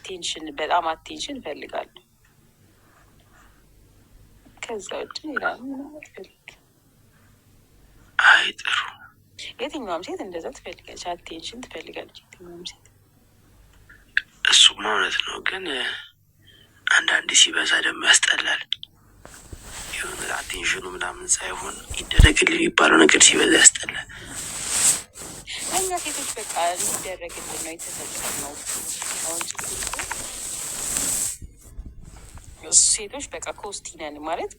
አቴንሽን በጣም አቴንሽን እፈልጋለሁ። ከዛ ውጭ ይላል አይ ጥሩ። የትኛውም ሴት እንደዛ ትፈልጋለች፣ አቴንሽን ትፈልጋለች የትኛውም ሴት። እሱማ እውነት ነው፣ ግን አንዳንዴ ሲበዛ ደግሞ ያስጠላል። የሆነ አቴንሽኑ ምናምን ሳይሆን ይደረግልን የሚባለው ነገር ሲበዛ ያስጠላል። እኛ ሴቶች በቃ እንዲደረግልን ነው የተፈጠርነው። አሁን ሴቶች በቃ ኮስት ነን ማለት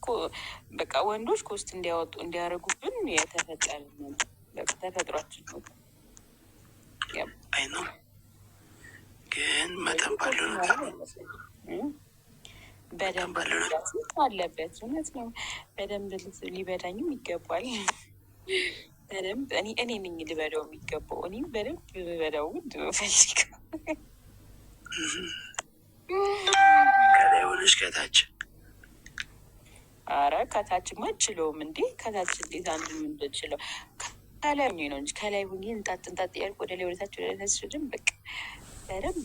በቃ ወንዶች ኮስት እንዲያወጡ እንዲያደርጉብን የተፈጠርን በቃ ተፈጥሯችን ነው። አይ ነው ግን መጠን ባለው ነገር በደንብ አለበት። እውነት ነው። በደንብ ሊበዳኝም ይገባል። በደንብ እኔ ነኝ ልበዳው የሚገባው። እኔም በደንብ ልበዳው ውድ ነው ፈልገው ከላይ ሆነች ከታች። አረ ከታችማ አልችለውም እንዴ! ከታች እንዴት አንድ እንደችለው ከላይ ሆኜ ነው እንጂ ከላይ ሆኜ እንጣጥ እንጣጥ ያልኩ ወደ ላይ ወደታች ወደታች በቃ በደንብ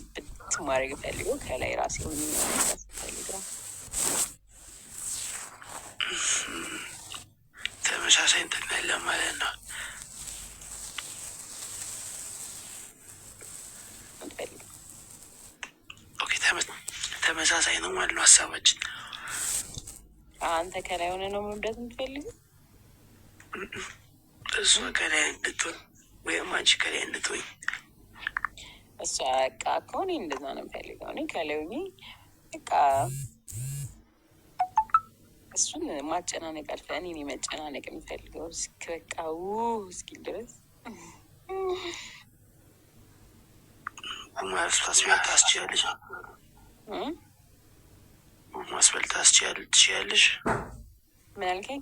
ማድረግ ፈልገው ከላይ ራሴ ሆኜ ነው ፈልገው። ተመሳሳይ እንትን ያለ ማለት ነው። ኦኬ ተመሳሳይ ነው ማለት ነው ሀሳባችን። አንተ ከላይ ሆነ ነው መምዳት የምትፈልገው? እሷ ከላይ እንድትሆን ወይም አንቺ ከላይ እንድትሆኝ። እሷ በቃ ከሆነ እንደዛ ነው የምፈልገው። እኔ ከላይ ሆኜ በቃ እሱን ማጨናነቅ አልፈ እኔ መጨናነቅ የሚፈልገው በቃ እስኪል ድረስ ማስበልት ታስችያለሽ? ማስበልት ትችያለሽ? ምን አልከኝ?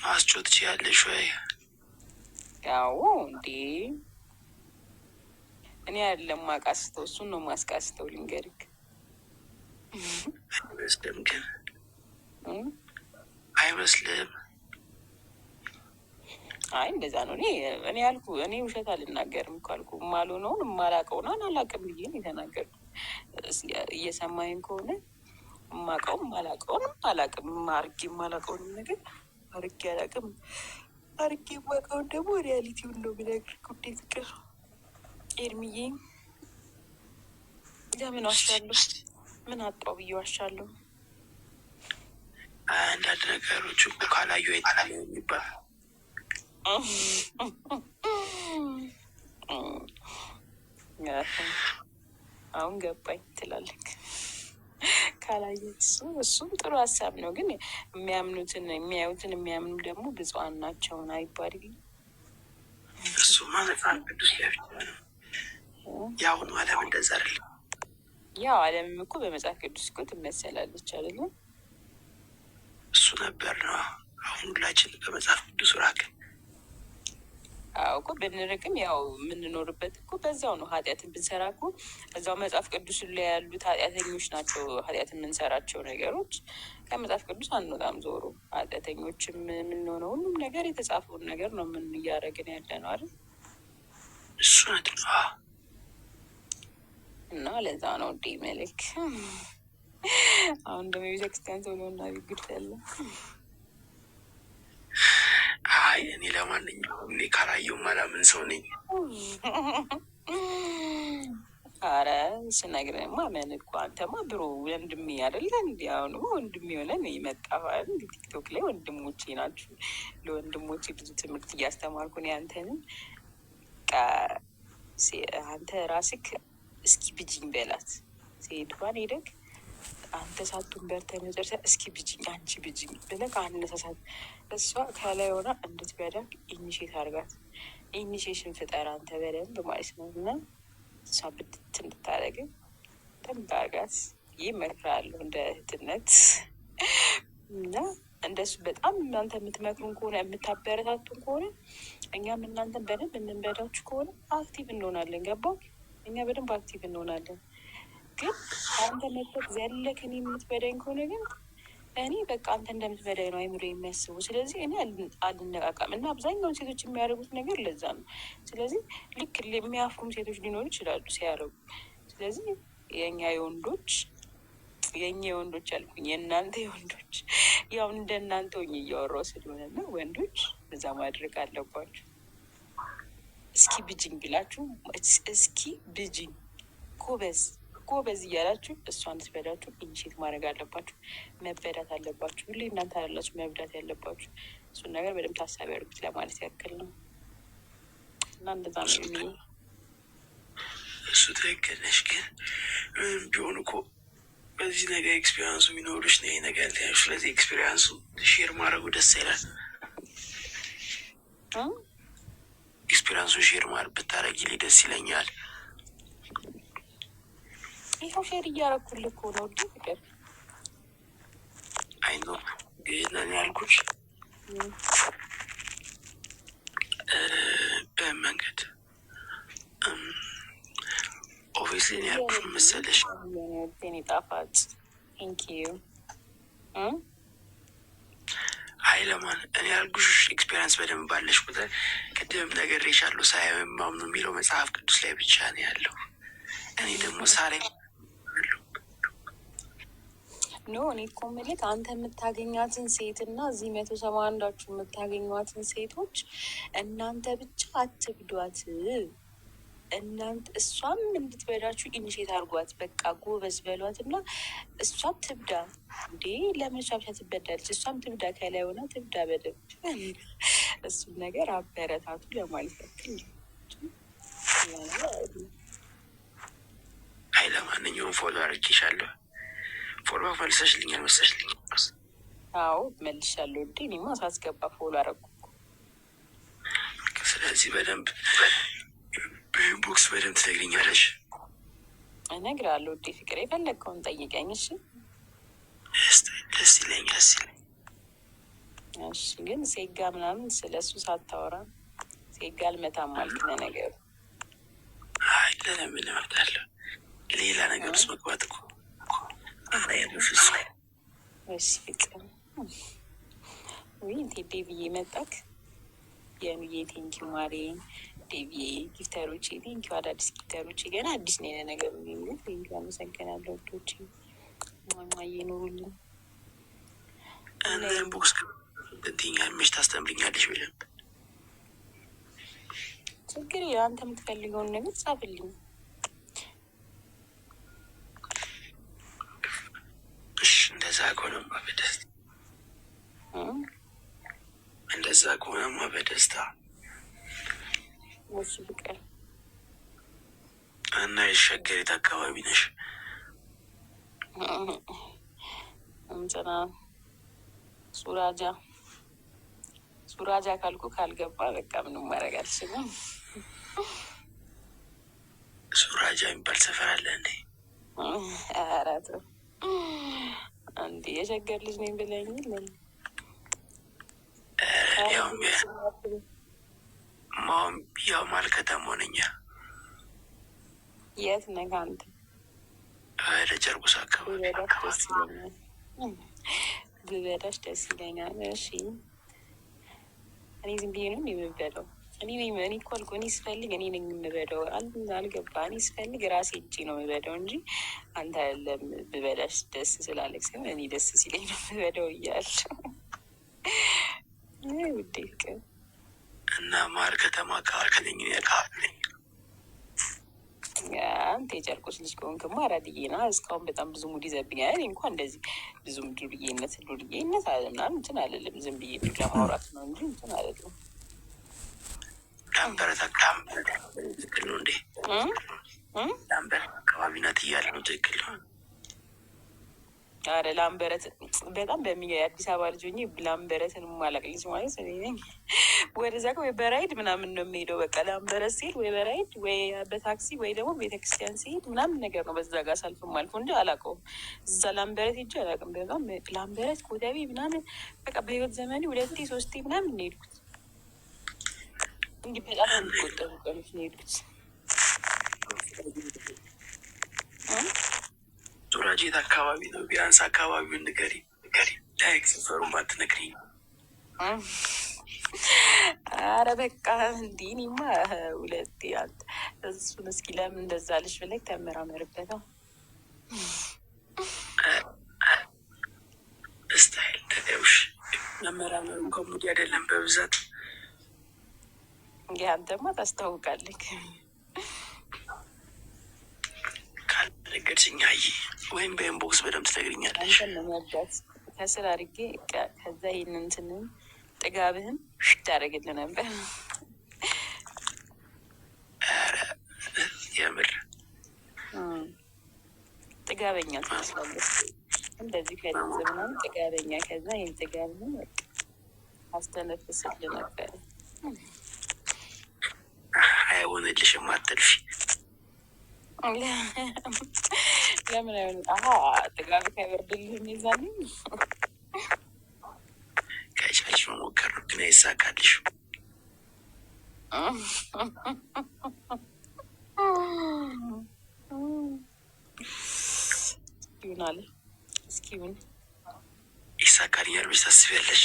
ማስጮ ትችያለሽ ወይ? ያው እንዴ እኔ አይደለም ማቃስተው፣ እሱን ነው ማስቃስተው። ልንገርክ አይመስልም ግን አይመስልም። አይ እንደዛ ነው። እኔ ያልኩ እኔ ውሸት አልናገርም እኮ አልኩ። የማልሆነውን የማላውቀውን አላውቅም ብዬ ነው የተናገርኩ። እየሰማኝ ከሆነ የማውቀውም የማላውቀውንም አላውቅም። አድርጌ የማላውቀውንም ነገር አድርጌ አላውቅም። አድርጌ የማውቀውን ደግሞ ሪያሊቲውን ነው ብነግርህ። ጉዴ ፍቅር ኤርሚዬ ለምን ዋሻለሁ? ምን አጣው ብዬ ዋሻለሁ? አንዳንድ ነገሮች እኮ ካላዩ አይታለ የሚባል አሁን ገባኝ ትላለህ። ካላየት እሱም ጥሩ ሀሳብ ነው፣ ግን የሚያምኑትን የሚያዩትን የሚያምኑ ደግሞ ብፁዓን ናቸውን አይባልም። እሱማ መጽሐፍ ቅዱስ ላይ ብቻ ነው። የአሁኑ ዓለም እንደዛ አይደለም። ያው ዓለምም እኮ በመጽሐፍ ቅዱስ እኮ ትመሰላለች አይደለም? እሱ ነበር ነው። አሁን ሁላችን በመጽሐፍ ቅዱስ ራቅን። አዎ እኮ ብንርቅም ያው የምንኖርበት እኮ በዛው ነው። ኃጢአትን ብንሰራ እኮ እዛው መጽሐፍ ቅዱስ ላይ ያሉት ኃጢአተኞች ናቸው። ኃጢአት የምንሰራቸው ነገሮች ከመጽሐፍ ቅዱስ አንወጣም። ዞሮ ኃጢአተኞችም የምንሆነው ሁሉም ነገር የተጻፈውን ነገር ነው ምን እያደረግን ያለ ነው አይደል? እሱ ነጥፋ እና ለዛ ነው እንዴ መልክ አሁን ደግሞ ቤተክርስቲያን ተብሎና ቢግድ ያለ አይ እኔ ለማንኛውም እኔ ካላየው ማላምን ሰው ነኝ። አረ ስነግርህማ ምን እኮ አንተማ ብሮ ወንድሜ አይደለ እንዲ አሁን ወንድሜ ሆነን ይመጣል። ቲክቶክ ላይ ወንድሞቼ ናችሁ። ለወንድሞቼ ብዙ ትምህርት እያስተማርኩ ነው። ያንተንም አንተ ራስክ እስኪ ብጅኝ በላት ሴድባን ሄደግ አንተ ሳቱን በርተ መጨረሻ እስኪ ብጅኝ አንቺ ብጅኝ ብለህ አነሳሳት። እሷ ከላይ ሆና እንድትበዳግ ኢኒሼት አድርጋት። ኢኒሼሽን ፍጠር አንተ በደንብ ማለት ነው። እና እሷ ብድት እንድታደርግ ደንብ አድርጋት። ይህ እመክራለሁ እንደ እህትነት። እና እንደሱ በጣም እናንተ የምትመክሩን ከሆነ የምታበረታቱን ከሆነ እኛም እናንተን በደንብ የምንበዳችሁ ከሆነ አክቲቭ እንሆናለን። ገባው? እኛ በደንብ አክቲቭ እንሆናለን። ግን አንተ መጥተህ ዘለክ እኔ የምትበዳኝ ከሆነ ግን እኔ በቃ አንተ እንደምትበዳኝ ነው አይምሮ የሚያስቡ። ስለዚህ እኔ አልነቃቃም። እና አብዛኛውን ሴቶች የሚያደርጉት ነገር ለዛ ነው። ስለዚህ ልክ የሚያፍሩም ሴቶች ሊኖሩ ይችላሉ ሲያደርጉ። ስለዚህ የእኛ የወንዶች አልኩኝ የእናንተ የወንዶች ያው እንደ እናንተ ሆኜ እያወራሁ ስለሆነ እና ወንዶች እዛ ማድረግ አለባችሁ። እስኪ ብጅኝ ብላችሁ እስኪ ብጅኝ ጎበዝ እያላችሁ እሷን ትበዳችሁ ኢኒሼት ማድረግ አለባችሁ። መበዳት አለባችሁ። ሁሌ እናንተ አላችሁ መብዳት ያለባችሁ። እሱን ነገር በደንብ ታሳቢ አድርጉት ለማለት ያክል ነው እና እንደዛ ነው። እሱ ትክክል ነሽ። ግን ቢሆን እኮ በዚህ ነገር ኤክስፔሪንሱ የሚኖሩች ነው ይሄ ነገር ያ። ስለዚህ ኤክስፔሪንሱ ሼር ማድረጉ ደስ ይላል። ኤክስፔሪንሱ ሼር ማድረግ ብታደርጊልኝ ደስ ይለኛል። ይኸው ሼር እያደረኩልህ እኮ ነው። ፍቅር አይኖ ግን እኔ ያልኩሽ በመንገድ ኦብቪስሊ እኔ ያልኩሽ መሰለሽ ጣፋጭ ቴንኪዩ። አይ ለማን እኔ ያልኩሽ ኤክስፔሪንስ በደንብ ባለሽ ቁጥር ቅድም ነግሬሻለሁ። ሳያው የማምኑ የሚለው መጽሐፍ ቅዱስ ላይ ብቻ ነው ያለው። እኔ ደግሞ ሳላይ ኖ እኔ እኮ የምልህ አንተ የምታገኛትን ሴት እና እዚህ 171 የምታገኟትን ሴቶች እናንተ ብቻ አትብዷት። እናንተ እሷም እንድትበዳችሁ ኢኒሼት አድርጓት። በቃ ጎበዝ በሏት እና እሷም ትብዳ። እንዴ ለምን እሷ ብቻ ትበዳለች? እሷም ትብዳ፣ ከላይ ሆና ትብዳ በደንብ። እሱን ነገር አበረታቱ ለማለት ያክል። አይ ለማንኛውም ፎሎ አድርጌሻለሁ። ፎሎ መልሰሽልኛል መሰለኝ። አዎ መልሻለሁ። እንዴ እኔማ ሳስገባ ፎሎ አደረኩ። ስለዚህ በደንብ በኢንቦክስ በደንብ ትነግሪኛለሽ። እነግርሃለሁ። እንዴ ፍቅር የፈለግከውን ጠይቀኝ። እሺ ደስ ይለኛል። እሺ ግን ሴጋ ምናምን ስለ እሱ ሳታወራ ሴጋ አልመታም ማለት ነው ነገሩ። አይ ለምን እመጣለሁ? ሌላ ነገር ውስጥ መግባት እኮ እሺ ፍቅር ወይ ዴቪዬ መጣክ። የኑዬ ቴንኪው ማሬ። ዴቪዬ ጊፍተሮቼ ቴንኪው። አዳዲስ ጊፍተሮቼ ገና አዲስ ነው ነገር የሚሉት ቴንኪው። አመሰግናለሁ። ወዶች ማማዬ ኑሩልኝ። ቦክስ ትኛለሽ ታስተምርኛለሽ በደንብ። ችግር አንተ የምትፈልገውን ነገር ጻፍልኝ። እንደዛ ከሆነማ በደስታ እሺ ፍቅር። እና የሸገሪት አካባቢ ነሽ? እንትና ሱራጃ ካልኩ ካልገባ በቃ ምንም ማድረግ አልችልም። ሱራጃ የሚባል ሰፈር አለ እንዴ? ኧረ ተው እንዴ የሸገር ልጅ ነኝ ብለኝ ያው ማለት ከተማ ነኝ። የት ነህ አንተ? ወደ ጨርቁስ አካባቢ። ብበዳሽ ደስ ይለኛል። እሺ እኔ ዝም ብዬ ነው የምበዳው። እኔ እኮ አልኩህ እኔ ስፈልግ እኔ ነኝ የምበዳው። አልገባ እኔ ስፈልግ ራሴ እጄ ነው የምበዳው እንጂ አንተ አይደለም። ብበዳሽ ደስ ስላለኝ ሳይሆን እኔ ደስ ሲለኝ ነው የምበዳው እያለሁ ውዴ ፍቅር። እና ማር ከተማ አካባቢ ከነኝ ያካለኝ አንተ የጨርቆስ ልጅ ከሆንክማ አራድዬ ና። እስካሁን በጣም ብዙ ሙድ ይዘብኛል። እኔ እንኳን እንደዚህ ብዙም ዱርዬነት አለ ምናምን እንትን አለልም። ዝም ብዬ ለማውራት ነው እንጂ እንትን አለልም። ላምበረት ትክክል ነው እንዴ? ላምበረት አካባቢ ናት እያለ ነው። ትክክል ነው። አረ ላምበረት በጣም የአዲስ አበባ ልጅ ሆኜ ላምበረትን ማላቅ ልጅ ማለት እኔ ነኝ። ወደዛ ወይ በራይድ ምናምን ነው የሚሄደው። በቃ ላምበረት ሲሄድ ወይ በራይድ ወይ በታክሲ ወይ ደግሞ ቤተክርስቲያን ሲሄድ ምናምን ነገር ነው በዛ ጋር ሳልፍም አልፎ እንጂ አላውቀውም። እዛ ላምበረት ሄጄ አላውቅም። በጣም ላምበረት ኮተቤ ምናምን በቃ በህይወት ዘመኔ 2 3 ምናምን ነው የሄድኩት። እንዲህ በጣም የሚቆጠሩ ቀኖች ነው የሄድኩት። ሱራጄት አካባቢ ነው። ቢያንስ አካባቢውን ንገሪ ላይክ ሰፈሩን ባትነግሪኝ። አረ በቃ እንዲህ እኔማ እሱን እስኪ ለምን እንደዛ ልሽ ብለህ ተመራመርበታ። ስታይል ተደውሽ መመራመሩ ከሙዲ አይደለም በብዛት ያንተማ ታስታውቃለህ። ካልነገርሽኝ ወይም በኢንቦክስ በደምብ ትነግሪኛለሽ። አንተን ነው መርዳት ከስር አድርጌ ከዛ ይህንን እንትንን ጥጋብህን ታደርግልህ ነበር። የምር ጥጋበኛ ትመስላለህ። እንደዚህ ከድንዝ ምናምን ጥጋበኛ። ከዛ ይህን ጥጋብህን አስተነፍስልህ ነበር። አይሆንልሽም፣ አትልፊ። ለምን አይሆን? ጥጋብ ከበርድልህ ይዛል። ከቻልሽ መሞከር ነው፣ ግን አይሳካልሽም። ይሆናል። እስኪ ምን ይሳካልኛል ብለሽ ታስቢያለሽ?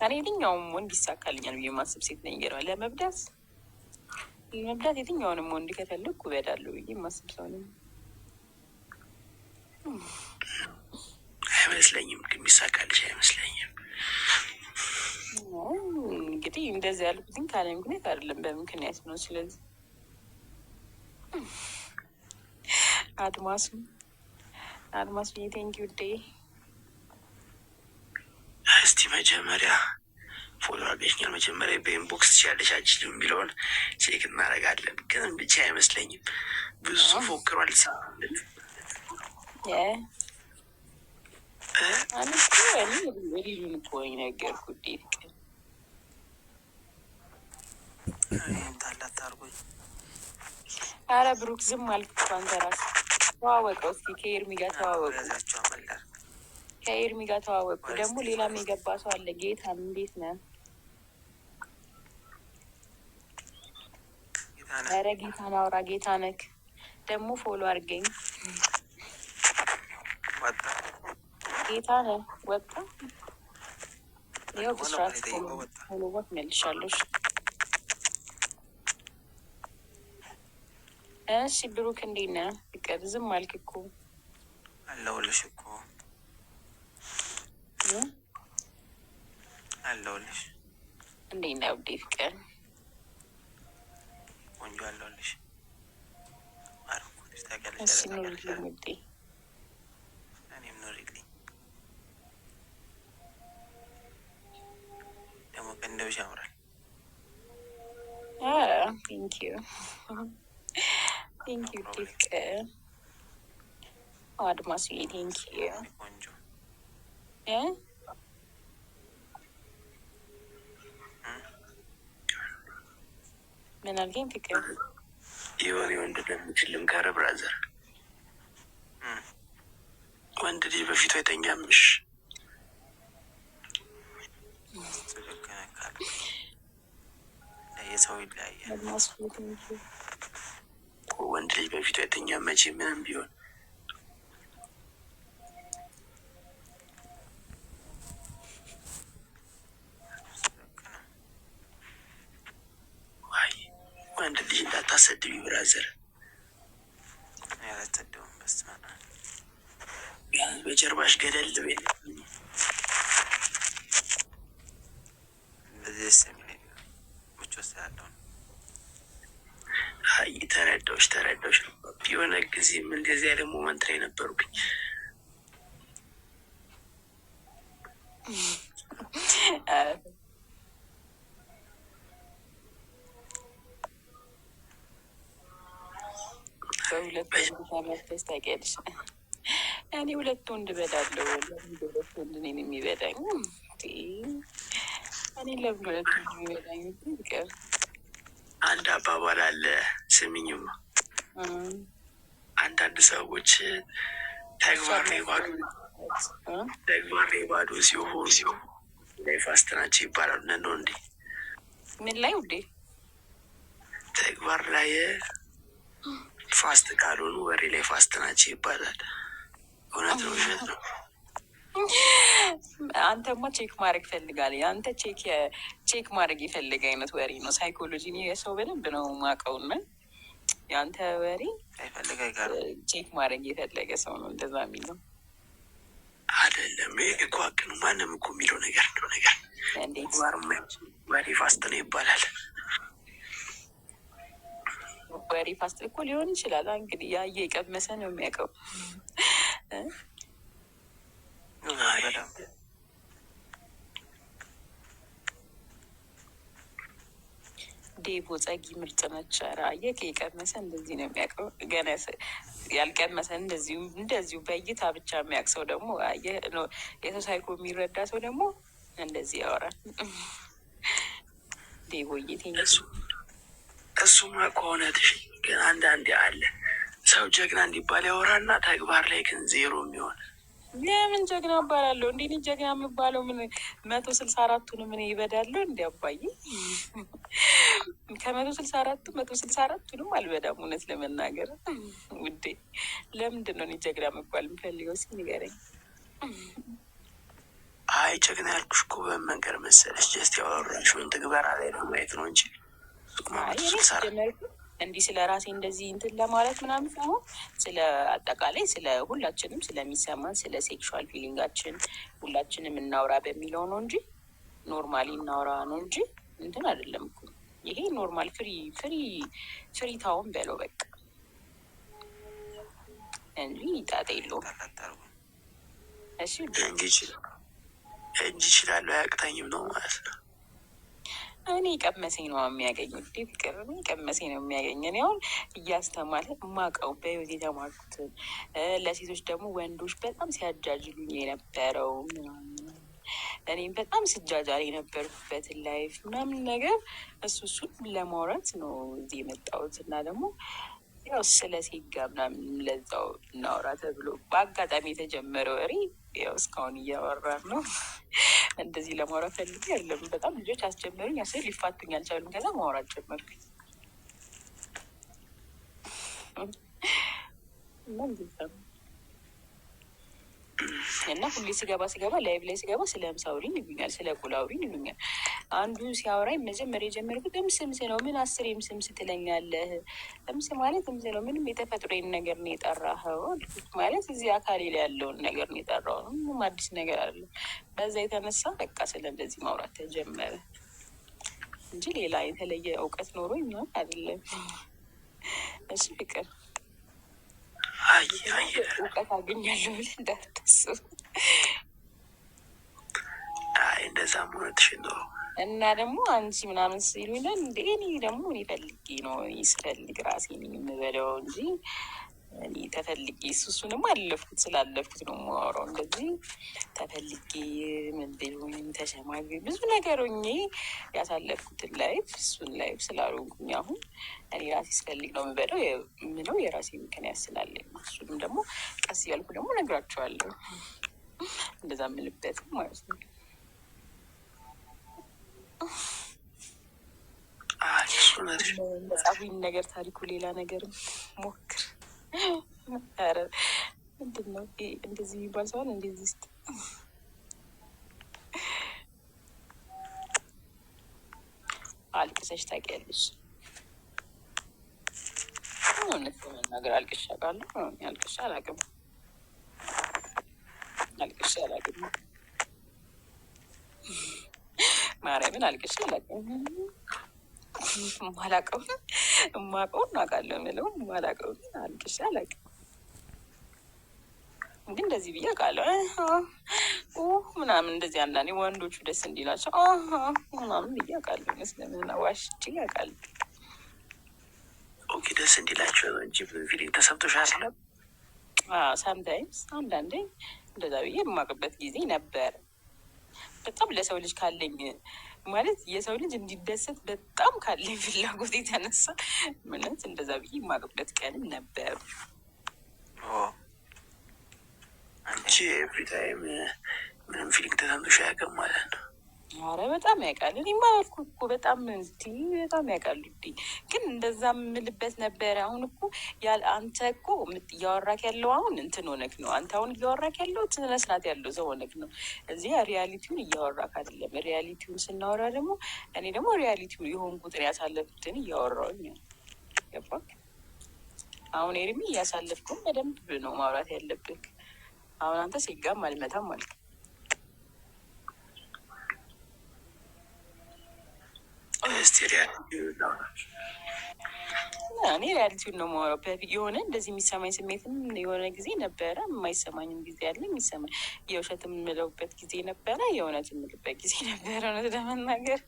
እኔ የትኛውም ወንድ ይሳካልኛል ብዬ ማስብ ሴት ነኝ። ገርማ ለመብዳት የትኛውንም ወንድ ከፈለግኩ እበዳለሁ ብዬ ማስብ ሰው ነኝ። አይመስለኝም፣ ግን የሚሳካልሽ አይመስለኝም። እንግዲህ እንደዚህ ያልኩትኝ ካለ ምክንያት አይደለም፣ በምክንያት ነው። ስለዚህ አድማሱ ቴንኪው ዴ። እስቲ መጀመሪያ ፎሎ አድርገሽኛል። መጀመሪያ በኢንቦክስ ትችያለሽ አችልም የሚለውን ቼክ እናደርጋለን። ግን ብቻ አይመስለኝም፣ ብዙ ፎክሯል። ሪሉን እኮኝ ነገርኩት። ታላት አድርጎኝ። አረ ብሩክ ዝም አልክ እኮ አንተ ራስህ። ተዋወቀው እስኪ ከኤርሚ ጋር ተዋወቁ። ከኤርሚ ጋር ተዋወቁ። ደግሞ ሌላም የገባ ሰው አለ። ጌታን እንዴት ነህ? ኧረ ጌታን አውራ። ጌታ ነክ ደግሞ ፎሎ አድርገኝ። ጌታ ነህ ወጣ። ይኸው ብስራት ፎሎ ባክ መልሻለሽ። እሺ ብሩክ እንዴት ነህ? ፍቅር ዝም አልክ እኮ። አለሁልሽ እኮ አለሁልሽ። እንዴት ነህ ውዴ? ፍቅር ቆንጆ አለሁልሽ። እሺ ኑሪልኝ ውዴ። እኔም ኑሪልኝ። ደግሞ ቀንደብሽ ያምራል። ቴንኪዩ ፍቅር። አድማስዬ ቴንኪዩ። ቆንጆ ምን አልከኝ ፍቅር? የሆነ ወንድ ለምችልም ጋር ብራዘር ወንድ ልጅ በፊቱ አይተኛምሽ። የሰው ይለያያል። ወንድ ልጅ በፊቱ አይተኛም መቼ ምንም ቢሆን። ወንድ ልጅ እንዳታሰድቢ ብራዘር። ያላሰደውም በስመ አብ በጀርባሽ ገደል ቤት እንደዚህ ደስ የሚለኝ ምቾት ስላለው ነው። አይ ተረዳዎች ነው። የሆነ ጊዜም እንደዚህ ያለ ሞመንት ላይ ነበሩብኝ። በሁለት ወንድ ታውቂያለሽ። እኔ ሁለት ወንድ እበዳለሁ። ለምን ሁለት ወንድ እኔን የሚበዳኝ? እኔ ለምን ሁለት ወንድ የሚበዳኝ? ፍቅር አንድ አባባል አለ ስሚኝማ። አንዳንድ ሰዎች ተግባር ላይ ባዶ ሲሆኑ ላይ ፋስት ናቸው ይባላል። ነው እንዴ? ምን ላይ ውዴ? ተግባር ላይ ፋስት ካልሆኑ ወሬ ላይ ፋስት ናቸው ይባላል። እውነት ነው ውሸት ነው? አንተማ ቼክ ማድረግ ፈልጋል። አንተ ቼክ ማድረግ የፈለገ አይነት ወሬ ነው። ሳይኮሎጂ የሰው በደንብ ነው ማውቀውና የአንተ ወሬ ቼክ ማድረግ የፈለገ ሰው ነው እንደዛ የሚለው አይደለም። እኮ ሀቅ ነው። ማንም እኮ የሚለው ነገር ነው። ነገር ወሬ ፋስት ነው ይባላል። ወሬ ፋስት እኮ ሊሆን ይችላል። እንግዲህ ያየ የቀመሰ ነው የሚያውቀው። ዴቦ ጸጊ ምርጥ ነች። ኧረ አየህ የቀመሰ እንደዚህ ነው የሚያውቀው። ገና ያልቀመሰ እንደዚሁ በእይታ ብቻ የሚያውቅ ሰው ደግሞ የሰው ሳይኮ የሚረዳ ሰው ደግሞ እንደዚህ ያወራል። ዴቦ እሱማ ከሆነ ግን አንዳንዴ አለ ሰው ጀግና እንዲባል ያወራና ተግባር ላይ ግን ዜሮ የሚሆን የምን ጀግና እባላለሁ? እንዴ ጀግና የምባለው ምን 164ቱን ምን ይበዳለሁ? እንዲ አባዬ ከ164ቱንም አልበዳም። እውነት ለመናገር ውዴ ለምንድን ነው እኔ ጀግና መባል የምፈልገው? እስኪ ንገረኝ። አይ ጀግና ያልኩሽ እኮ በመንገድ መሰለሽ ጀስት ያወራሽውን ትግበራ ላይ ነው ማየት ነው እንጂ እንዲህ ስለ ራሴ እንደዚህ እንትን ለማለት ምናምን ሳይሆን ስለ አጠቃላይ ስለ ሁላችንም ስለሚሰማን ስለ ሴክሹዋል ፊሊንጋችን ሁላችንም እናውራ በሚለው ነው እንጂ ኖርማሊ እናውራ ነው እንጂ እንትን አይደለም እኮ ይሄ ኖርማል ፍሪ ታውን በለው በቃ እንጂ ጣጣ የለውም። እሺ እንጂ ይችላለሁ አያቅተኝም ነው ማለት ነው። እኔ ቀመሰኝ ነው የሚያገኝ ፍቅር ቀመሰኝ ነው የሚያገኝ። እኔ አሁን እያስተማረ የማውቀው በህይወት የተማርኩትን ለሴቶች ደግሞ ወንዶች በጣም ሲያጃጅሉኝ የነበረው እኔም በጣም ስጃጃል የነበርኩበትን ላይፍ ምናምን ነገር እሱን ለማውራት ነው እዚህ የመጣሁት እና ደግሞ ያው ስለ ሴጋ ምናምን ለዛው እናውራ ተብሎ በአጋጣሚ የተጀመረ ወሬ ያው እስካሁን እያወራን ነው። እንደዚህ ለማውራት ፈልጌ አይደለም። በጣም ልጆች አስጀመሩኝ። ሊፋቱኝ አልቻሉም። ከዛ ማውራት ጀመርኩኝ እና ሁሌ ስገባ ላይቭ ላይ ስገባ ስለ ምሳ አውሪኝ ይሉኛል፣ ስለ ቁላ አውሪኝ ይሉኛል። አንዱ ሲያወራኝ መጀመሪያ የጀመርኩት ምስምስ ነው። ምን 10 ምስምስ ትለኛለህ? ምስ ማለት ምስ ነው። ምንም የተፈጥሮዬን ነገር ነው የጠራኸው ማለት እዚህ አካሌ ላይ ያለውን ነገር ነው የጠራው። ምንም አዲስ ነገር አለ። በዛ የተነሳ በቃ ስለ እንደዚህ ማውራት ተጀመረ እንጂ ሌላ የተለየ እውቀት ኖሮኝ ምናምን አይደለም። እሺ ፍቅር እውቀት አገኛለሁ ብለህ እንዳታስብ። እንደዛ መሆንሽ ነው። እና ደግሞ አንቺ ምናምን ሲሉኝ እንደ እኔ ደግሞ እኔ ፈልጌ ነው ስፈልግ ራሴ የምበለው እንጂ እኔ ተፈልጌ እሱንም አለፍኩት ስላለፍኩት ነው የማወራው። እንደዚህ ተፈልጌ ምን ብሎኝ ተሸማግሬ ብዙ ነገር ሆኜ ያሳለፍኩትን ላይፍ እሱን ላይፍ ስላልሆንኩኝ አሁን እኔ ራሴ ስፈልግ ነው የምበለው የምለው የራሴ ምክንያት ስላለኝ እሱንም ደግሞ ቀስ እያልኩ ደግሞ እነግራቸዋለሁ። እንደዛ የምልበት ማለት ነው። መጽሐፉን ነገር ታሪኩ ሌላ ነገር ሞክር። ኧረ ምንድን ነው እንደዚህ የሚባል ሰዋል እንደዚህ ስ አልቅሰሽ ታውቂያለሽ? እውነት ለመናገር አልቅሼ አውቃለሁ? አልቅሼ አላውቅም። ማርያምን አልቅሼ አላውቅም። የማውቀውን አውቃለሁ የምለው የማላውቀውን አልቅሼ አላውቅም። ግን እንደዚህ ብዬ አውቃለሁ ምናምን እንደዚህ አንዳንዴ ወንዶቹ ደስ እንዲላቸው ምናምን ብዬ አውቃለሁ። መስለምና ዋሽቼ አውቃለሁ። ኦኬ ደስ እንዲላቸው እንጂ ፊሊንግ ተሰምቶሻል? ሳምታይምስ አንዳንዴ እንደዛ ብዬ የማውቅበት ጊዜ ነበር። በጣም ለሰው ልጅ ካለኝ ማለት የሰው ልጅ እንዲደሰት በጣም ካለኝ ፍላጎት የተነሳ ምነት እንደዛ ብዬ የማውቅበት ቀንም ነበር። አንቺ ኤቭሪ ታይም ምንም ፊሊንግ ተሰምቶሽ አያውቅም ማለት ነው? አረ በጣም ያውቃል። እኔማ አልኩህ እኮ በጣም በጣም ያውቃሉ። ግን እንደዛ የምልበት ነበረ። አሁን እኮ አንተ እኮ እያወራክ ያለው አሁን እንትን ሆነክ ነው። አንተ አሁን እያወራክ ያለው ስነስርዓት ያለው ሰው ሆነክ ነው። እዚህ ሪያሊቲውን እያወራክ አይደለም። ሪያሊቲውን ስናወራ ደግሞ እኔ ደግሞ ሪያሊቲውን የሆንኩትን ያሳለፍኩትን እያወራሁኝ ገባክ? አሁን ኤርሚ እያሳለፍኩን በደንብ ነው ማውራት ያለብህ። አሁን አንተ ሲጋም አልመታም ማለት እኔ ሪያሊቲውን ነው የማወራው። በፊት የሆነ እንደዚህ የሚሰማኝ ስሜትም የሆነ ጊዜ ነበረ፣ የማይሰማኝም ጊዜ አለ። የሚሰማኝ የውሸት የምለውበት ጊዜ ነበረ፣ የእውነት የምልበት ጊዜ ነበረ። እውነት ለመናገር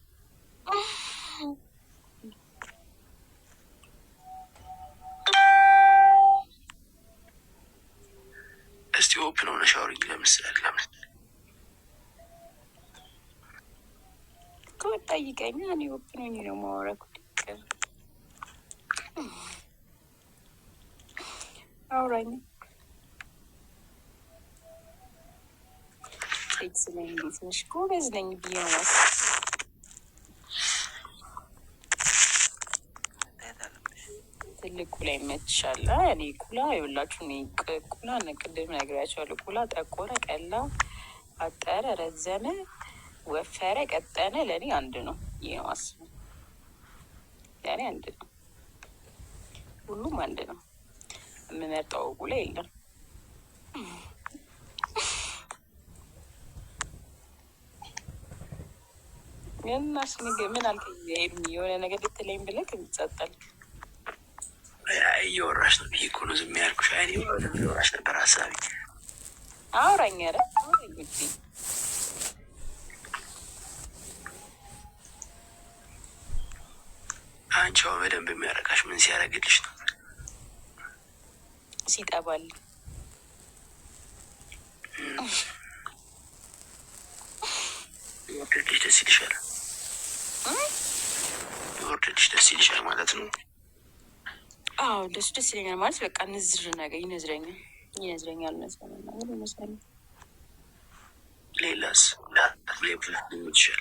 እስቲ ኦፕን ሆነሽ አውሪኝ። ለምሳሌ ከወጣ ጠይቀኝ። እኔ ኦፕን ሆኜ ነው የማወራው። አውራኝ ሴክስ ነኝ እንዴት ነሽ? ጎበዝ ነኝ ብዬ ነው። ትልቅ ኩላ ይመችሻል? እኔ ኩላ ይኸውላችሁ፣ ኩላ ቅድም ነግሬያቸዋለሁ። ኩላ ጠቆረ፣ ቀላ፣ አጠረ፣ ረዘመ፣ ወፈረ፣ ቀጠነ ለእኔ አንድ ነው። ይህ ነው አስቡ። ለእኔ አንድ ነው። ሁሉም አንድ ነው። የምመርጠው ኩላ የለም። እናስ ምን አልከኝ? የሆነ ነገር ልትለኝ ብለህ ጸጠልክ። እየወራሽ ነው ብዬ እኮ ነው ዝም ያልኩሽ። እየወራሽ ነበር ሀሳቢ። አውራኝ ኧረ አውራኝ ጉዴ። አንቺው በደንብ የሚያረካሽ ምን ሲያደርግልሽ ነው? ሲጠባል ወርድልሽ ደስ ይልሻል። ወርድልሽ ደስ ይልሻል ማለት ነው። አዎ እንደሱ ደስ ይለኛል ማለት በቃ ንዝር ነገር ይነዝረኛል መሰለኝ። ሌላስ ይመችሻል?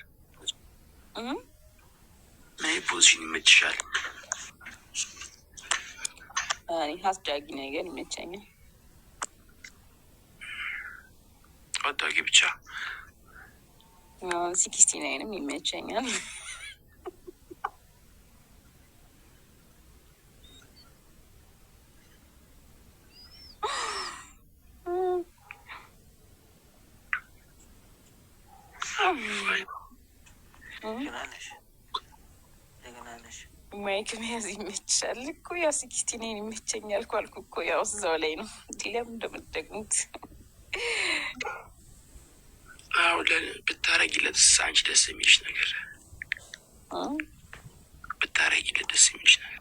ፖዚሽን ይመችሻል? አስዳጊ ነገር ይመቸኛል። ወዳጊ ብቻ 69ም ይመቸኛል። ማይክ መያዝ ይመችሻል እኮ ያው 69 ይመቸኛል አልኩ እኮ ያው እዛው ላይ ነው። ለምን እንደምትደግሙት አሁን ብታረጊለት አንቺ ደስ የሚልሽ ነገር ብታረጊለት ደስ የሚልሽ ነገር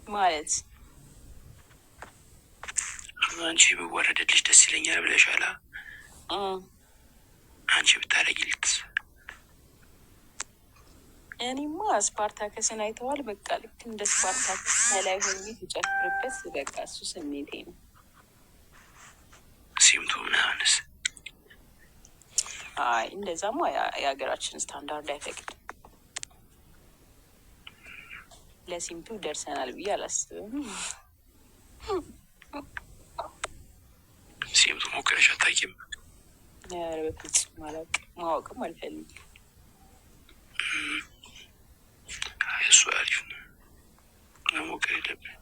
ማለት አንቺ ብወረደልሽ ደስ ይለኛል ብለሻላ። አንቺ ብታረጊለት እኔማ ስፓርታከስን አይተዋል። በቃ ልክ እንደ ስፓርታከስ ላይ ሆኜ ተጨፍርበት በቃ እሱ ስሜቴ ነው። ሲምቱ ምናምንስ? አይ እንደዛማ የሀገራችን ስታንዳርድ አይፈቅድም። ለሲምቱ ደርሰናል ብዬ አላስብም። ሲምቱ ሞክረሽ አታውቂም? ኧረ በፍጹም አላውቅም፣ ማወቅም አልፈልግም። እሱ አሪፍ ነው፣ መሞከር የለብን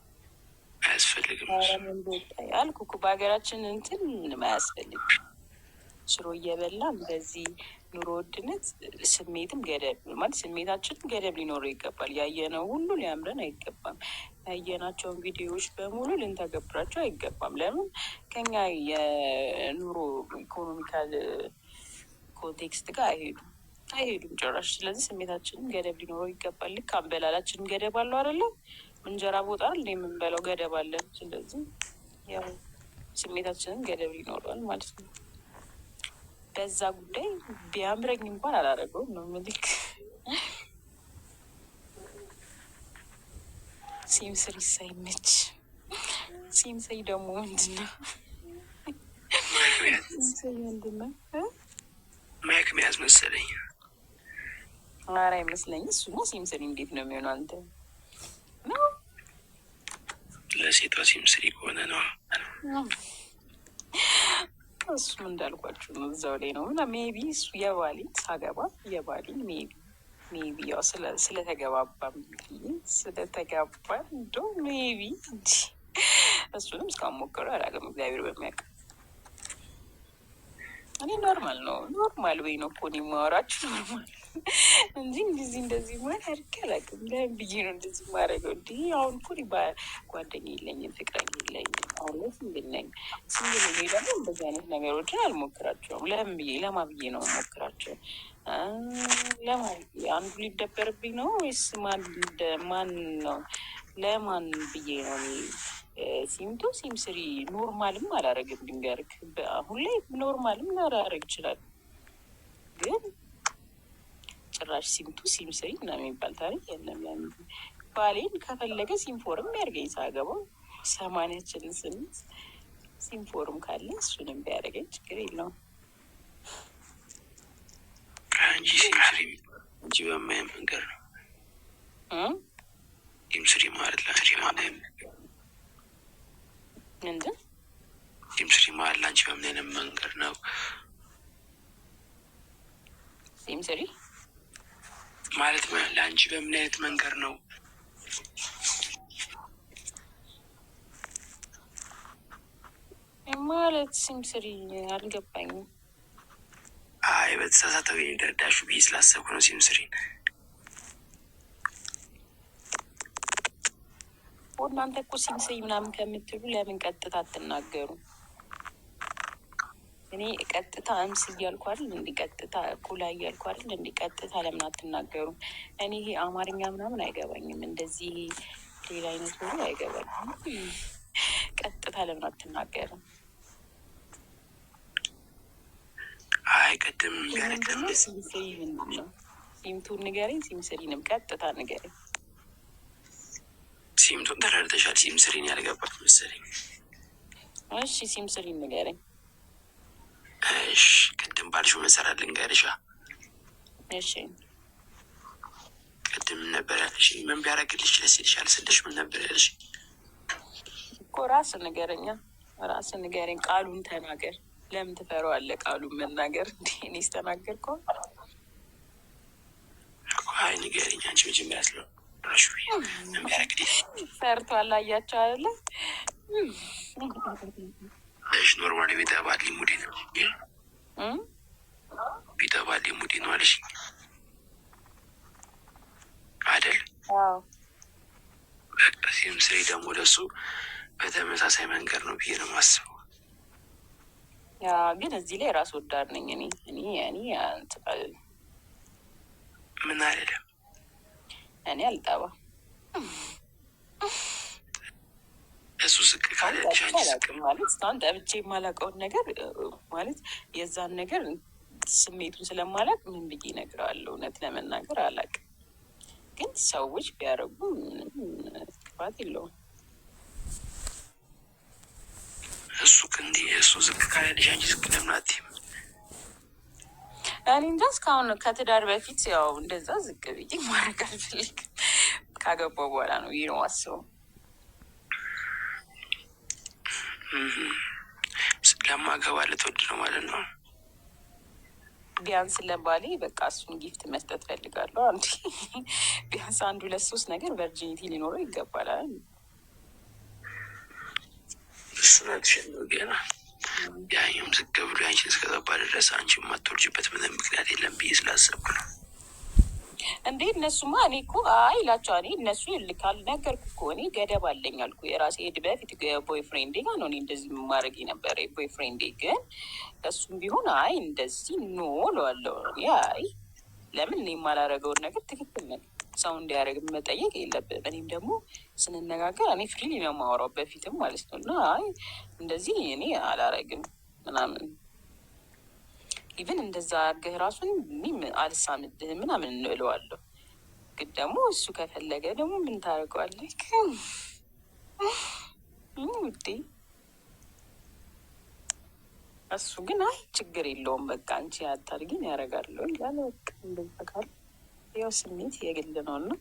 አያስፈልግም። አልኩ እኮ በሀገራችን እንትን ምንም አያስፈልግም። ሽሮ እየበላን በዚህ ኑሮ ውድነት ስሜትም ገደብ ማለት ስሜታችንም ገደብ ሊኖረው ይገባል። ያየነው ሁሉ ሊያምረን አይገባም። ያየናቸውን ቪዲዮዎች በሙሉ ልንተገብራቸው አይገባም። ለምን ከኛ የኑሮ ኢኮኖሚካል ኮንቴክስት ጋር አይሄዱም ጭራሽ። ስለዚህ ስሜታችንም ገደብ ሊኖረው ይገባል። ልክ አበላላችንም ገደብ አለው አይደለም? እንጀራ ቦታ እንደ የምንበላው ገደብ አለን። ስለዚህ ያው ስሜታችንም ገደብ ሊኖረዋል ማለት ነው። በዛ ጉዳይ ቢያምረኝ እንኳን አላደረገውም ነው ምልክ ሲምስሪ ሳይመች ሲምሰይ ደግሞ ምንድን ነው? ማይክ መያዝ መሰለኝ። ኧረ አይመስለኝም። እሱማ ሲምስሪ እንዴት ነው የሚሆነው? አንተ ነው ለሴቷ ሲምስሪ ከሆነ ነው። እሱም እንዳልኳችሁ ነው፣ እዛው ላይ ነው እና ሜቢ እሱ የባሌን ሳገባ የባሌን ሜቢ ያው ስለተገባባን እንዶ ሜቢ እንጂ እሱንም እስካሁን ሞክሬ አላውቅም። እግዚአብሔር በሚያውቅ እኔ ኖርማል ወይ ነው እኮ እኔ የማወራችሁ ኖርማል እንጂ እንደዚህ ማለት አድርጌ አላውቅም። ለምን ብዬ ነው እንደዚህ የማደርገው? እንዲህ አሁን እኮ ጓደኛ የለኝም፣ ፍቅረኛ የለኝም። አሁን ላይ ሲንግል ነኝ። ሲንግል ነኝ ደግሞ እንደዚህ አይነት ነገሮችን አልሞክራቸውም። ለምን ብዬ ነው የምሞክራቸው? ለማን አንዱ ሊደበርብኝ ነው ወይስ ማን ነው? ለማን ብዬ ነው ሲምስሪ ኖርማልም አላረግም። ድንገርክ አሁን ላይ ኖርማልም ላላረግ ይችላል፣ ግን ጭራሽ ሲምስሪ ምናምን የሚባል ታሪክ የለም። ባሌን ከፈለገ ሲምፎርም ያርገኝ፣ ሳገባው 88 ሲምፎርም ካለ እሱንም ቢያደርገኝ ችግር የለውም እንጂ ሲምስሪ እንጂ በማየ መንገድ ነው። ሲምስሪ ማለት ለአንቺ ምንድን ሲምስሪ ማለት ለአንቺ በምን አይነት መንገድ ነው? ሲምስሪ ማለት ለአንቺ በምን አይነት መንገድ ነው? ማለት ሲምስሪ አልገባኝም። አይ በተሳሳተው የተረዳሹ ብዬ ስላሰብኩ ነው ሲምስሪን። እናንተ እኮ ሲምስሪ ምናምን ከምትሉ ለምን ቀጥታ አትናገሩ? እኔ ቀጥታ እምስ እያልኩ አይደል እንዲ ቀጥታ ኩላ እያልኩ አይደል እንዲ ቀጥታ ለምን አትናገሩም? እኔ ይሄ አማርኛ ምናምን አይገባኝም፣ እንደዚህ ሌላ አይነት ሁሉ አይገባኝም። ቀጥታ ለምን አትናገርም? አይ ቅድም ያረግለም ሲምስሪ ምንድን ነው? ሲምቱን ንገረኝ፣ ሲምስሪንም ቀጥታ ንገረኝ። ሲምቱን ተረድተሻል። ሲምስሪን ያልገባት መሰለኝ። እሺ ሲምስሪን ንገረኝ። እሺ ቅድም ባልሽው መሰረት ልንገርሻ። እሺ ቅድም ምን ነበር ያለሽ? ምን ቢያደርግልሽ ደስ ይልሻል ስልሽ ምን ነበር ያለሽ? እኮ ራስን ንገረኛ፣ ራስን ንገረኝ። ቃሉን ተናገር። ለምን ትፈራዋለህ ቃሉን መናገር? እንዲህ እኔ ስተናገርከው አይ ንገረኝ አንቺ መጀመሪያ ስለራሹ ምን ቢያደርግልሽ ፈርቷል። አያቸው አይደለ? እሺ ኖርማሊ ቢጠባል ሙዲ ነው ቢጠባል ሙዲ ነው አለሽ አይደል? በቃ ሲምስሪ ደግሞ ለሱ በተመሳሳይ መንገድ ነው ብዬ ነው የማስበው። ያ ግን እዚህ ላይ ራስ ወዳድ ነኝ እኔ ምን አይደለም እኔ አልጠባም። እሱ ዝቅ ካለ ማለት እስካሁን ጠብቼ የማላውቀውን ነገር ማለት የዛን ነገር ስሜቱን ስለማላውቅ ምን ብዬ እነግረዋለሁ? እውነት ለመናገር አላውቅም፣ ግን ሰዎች ቢያደርጉ ክፋት የለውም። እሱ እንዲ እሱ ዝቅ ካለልሽ አንቺ ዝቅ ለምን አትይም? እኔ እንጃ እስካሁን ከትዳር በፊት ያው እንደዛ ዝቅ ብዬ ማድረግ አልፈልግም። ካገባው በኋላ ነው ይህ ነው አስበው። ለማገባ ልትወድ ነው ማለት ነው። ቢያንስ ለባሌ በቃ እሱን ጊፍት መስጠት ፈልጋለሁ። አንድ ቢያንስ 1 2 3 ነገር ቨርጂኒቲ ሊኖረው ይገባላል። እሱን አትሸነው ገና ያኛውም ዝቅ ብሎ አንቺን እስከገባ ድረስ አንቺ የማትወልጅበት ምንም ምክንያት የለም ብዬ ስላሰብኩ ነው። እንዴ እነሱማ እኔ እኮ አይ ላቸው እኔ እነሱ ይልካል ነገርኩ እኮ እኔ ገደብ አለኝ አልኩ። የራሴ በፊት ቦይፍሬንዴ ጋር ነው እኔ እንደዚህ የማድረግ የነበረ። ቦይፍሬንዴ ግን እሱም ቢሆን አይ እንደዚህ ኖ እለዋለሁ። አይ ለምን እኔ የማላረገውን ነገር ትክክል ነው ሰው እንዲያደርግ መጠየቅ የለብንም። እኔም ደግሞ ስንነጋገር እኔ ፍሪሊ ነው የማወራው በፊትም ማለት ነው። እና አይ እንደዚህ እኔ አላረግም ምናምን ኢቨን እንደዛ አድርገህ ራሱን አልሳምድህ ምናምን እንለዋለሁ። ግን ደግሞ እሱ ከፈለገ ደግሞ ምን ታደርገዋለህ? ውዴ እሱ ግን አይ ችግር የለውም በቃ አንቺ አታርጊኝ ያደርጋለሁ ይላል። በቃ እንደዛ ካለ ያው ስሜት የግል ነው እና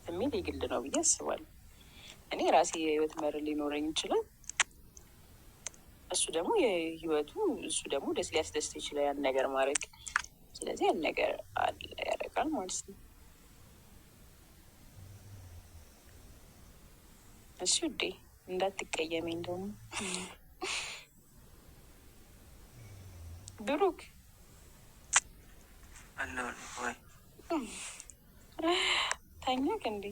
ስሜት የግል ነው ብዬ አስባለሁ። እኔ ራሴ የህይወት መር ሊኖረኝ ይችላል። እሱ ደግሞ የህይወቱ እሱ ደግሞ ደስ ሊያስደስት ይችላል ያን ነገር ማድረግ። ስለዚህ ያን ነገር አለ ያደርጋል ማለት ነው። እሱ ውዴ እንዳትቀየመኝ ደግሞ ብሩክ ተኛክ እንዴ?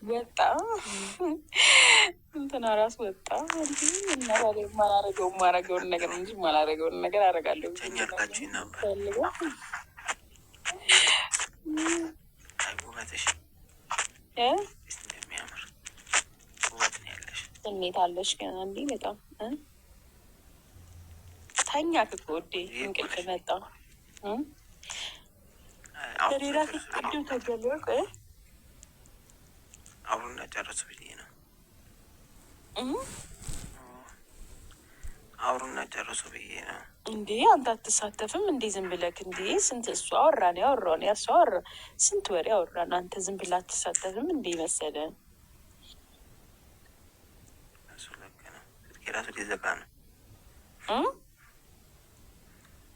ወጣ እንትና ራሱ ወጣ እንዲ እና ማላረገውን ነገር እንጂ ማላረገውን ነገር አደርጋለሁ ፈልገው ስሜት አለሽ ገና እንዲ በጣም ተኛክ እኮ ውዴ እንቅልፍ መጣ። ሌላ ቅድም ተገለቅ አብሮና ጨረሱ ብዬ ነው። አብሮና ጨረሱ ብዬ ነው። እንዴ አንተ አትሳተፍም እንዴ? ዝም ብለክ እንዴ? ስንት እሱ አወራን ያወራን ያሱ አወራ ስንት ወሬ አወራን። አንተ ዝም ብላ አትሳተፍም እንዴ መሰለን? እሱ ልክ ነው። ስልኬ ራሱ ሊዘጋ ነው።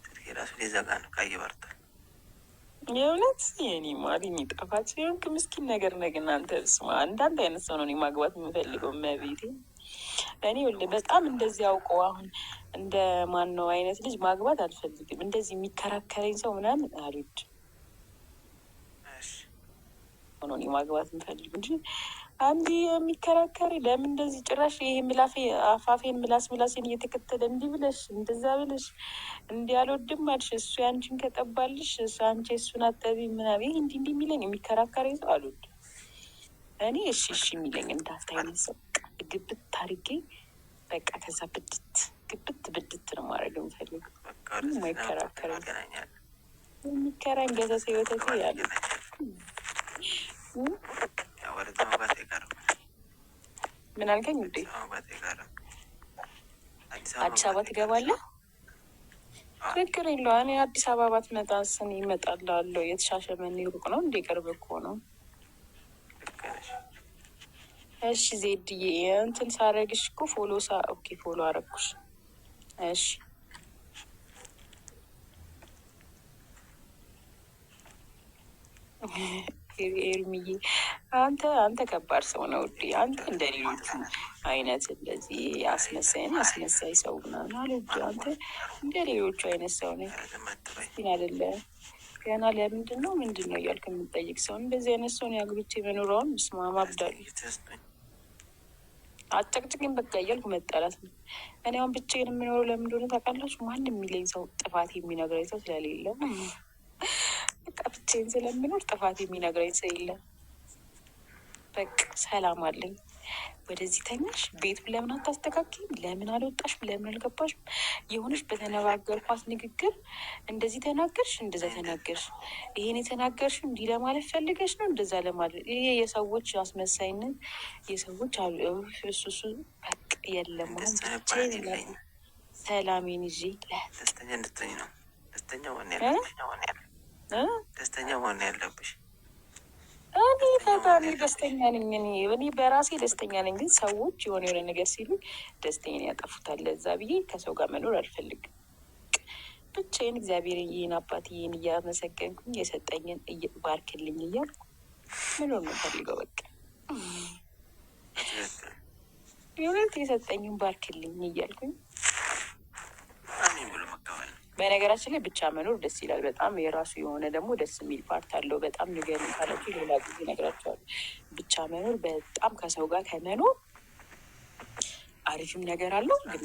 ስልኬ ራሱ ሊዘጋ ነው። ቀይ በርታል። የእውነት የኔ ማሪ የሚጠፋች ሲሆንክ ምስኪን ነገር ነግ እናንተ ስማ፣ እንዳንተ አይነት ሰው ነው እኔ ማግባት የምፈልገው። መቤቴ እኔ ወልደ በጣም እንደዚህ አውቀው አሁን እንደ ማን ነው አይነት ልጅ ማግባት አልፈልግም። እንደዚህ የሚከራከረኝ ሰው ምናምን አልወድም። ሆኖ እኔ ማግባት የምፈልግ እንጂ አንዲ የሚከራከሪ ለምን እንደዚህ ጭራሽ ይሄ ምላፌ አፋፌን ምላሴን እየተከተለ እንዲህ ብለሽ እንደዛ ብለሽ እንዲህ አልወድም አልሽ፣ እሱ ያንቺን ከጠባልሽ እሱ አንቺ እሱን አጠቢ ምናምን ይሄ እንዲህ የሚለኝ የሚከራከረኝ ሰው አልወድም። እኔ እሺ የሚለኝ እንዳንተ አይነት ሰው ግብት አድርጌ በቃ ከዛ ብድት ነው ማድረግ የምፈልግ። ማይከራከረኝ የሚከራኝ ገሰሰ ህይወተት ያለ ምን አልከኝ ውዴ? አዲስ አበባ ትገባለህ? ችግር የለውም። እኔ አዲስ አበባ ትመጣ ስን ይመጣላለሁ። የተሻሸመኔ ሩቅ ነው እንደ ቅርብ እኮ ነው። እሺ ዜድዬ እንትን ሳረግሽ እኮ ኦኬ ፎሎ አረግኩሽ። እሺ ኤርሚዬ አንተ ከባድ ሰው ነው ውዴ። አንተ እንደ ሌሎቹ አይነት እንደዚህ አስመሳይ ሰው ምናምን አልወድ። አንተ እንደ ሌሎቹ አይነት ሰው ነህ ግን አይደለ? ገና ምንድን ነው እያልክ የምጠይቅ ሰው እንደዚህ አይነት ሰውን ያግብቼ መኖሪያውን ስማማ ብዳሉ አጨቅጭቅኝ በቃ እያልኩ መጣላት ነው። እኔ አሁን ብቻዬን የምኖረው ለምን እንደሆነ ታውቃላችሁ? ማንም የሚለኝ ሰው ጥፋት የሚነግረኝ ሰው ስለሌለ በቃ ብቻዬን ስለምኖር ጥፋት የሚነግረኝ ሰው የለም። በቃ ሰላም አለኝ። ወደዚህ ተኛሽ፣ ቤቱን ለምን አታስተካክይም? ለምን አልወጣሽም? ለምን አልገባሽም? የሆነች በተነጋገርኳት ንግግር እንደዚህ ተናገርሽ፣ እንደዛ ተናገርሽ፣ ይሄን የተናገርሽው እንዲህ ለማለት ፈልገሽ ነው፣ እንደዛ ለማለት ይሄ የሰዎች አስመሳይነት የሰዎች እሱሱ በቃ የለም። አሁን ሰላሜን ይዤ ደስተኛ እንድትሆኝ ነው። ደስተኛ መሆን ያለብሽ። እኔ ፈጣሪ ደስተኛ ነኝ። እኔ በራሴ ደስተኛ ነኝ። ግን ሰዎች የሆነ ነገር ሲሉ ደስተኛን ያጠፉታል። ለዛ ብዬ ከሰው ጋር መኖር አልፈልግም። ብቻዬን እግዚአብሔርን ይህን አባትዬን እያመሰገንኩኝ የሰጠኝን ባርክልኝ እያልኩ መኖር ነው ፈልገው። በቃ የእውነት የሰጠኝን ባርክልኝ እያልኩኝ በነገራችን ላይ ብቻ መኖር ደስ ይላል በጣም። የራሱ የሆነ ደግሞ ደስ የሚል ፓርት አለው በጣም። ንገር ካላችሁ ሌላ ጊዜ እነግራችኋለሁ። ብቻ መኖር በጣም ከሰው ጋር ከመኖር አሪፍም ነገር አለው፣ ግን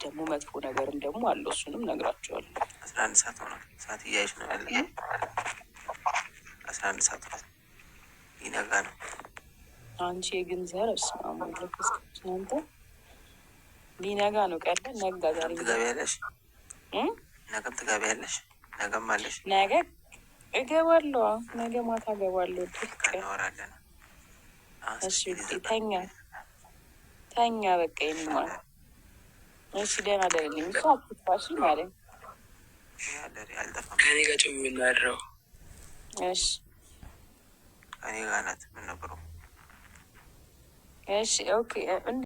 ደግሞ መጥፎ ነገርም ደግሞ አለው። እሱንም እነግራችኋለሁ። 11 ሰዓት ሆነ። ሰዓት እያየሽ ነው ያለ 11 ሰዓት ሆነ። ይነጋ ነው። አንቺ የግን ዘር እናንተ ሊነጋ ነው። ቀለ ነጋ ዛሬ ትገቢያለሽ፣ ነገም ትገቢያለሽ፣ ነገም አለሽ። ነገ እገባለሁ፣ ነገ ማታ እገባለሁ። እናወራለን። እሺ ተኛ። ተኛ በቃ ይንማል። እሺ ደህና ደርልኝ። እሱ አትፋሽ ማለኝ ከኔ ጋር ጭው የምናድረው። እሺ ከኔ ጋር ናት። ምን ነበረው? እሺ ኦኬ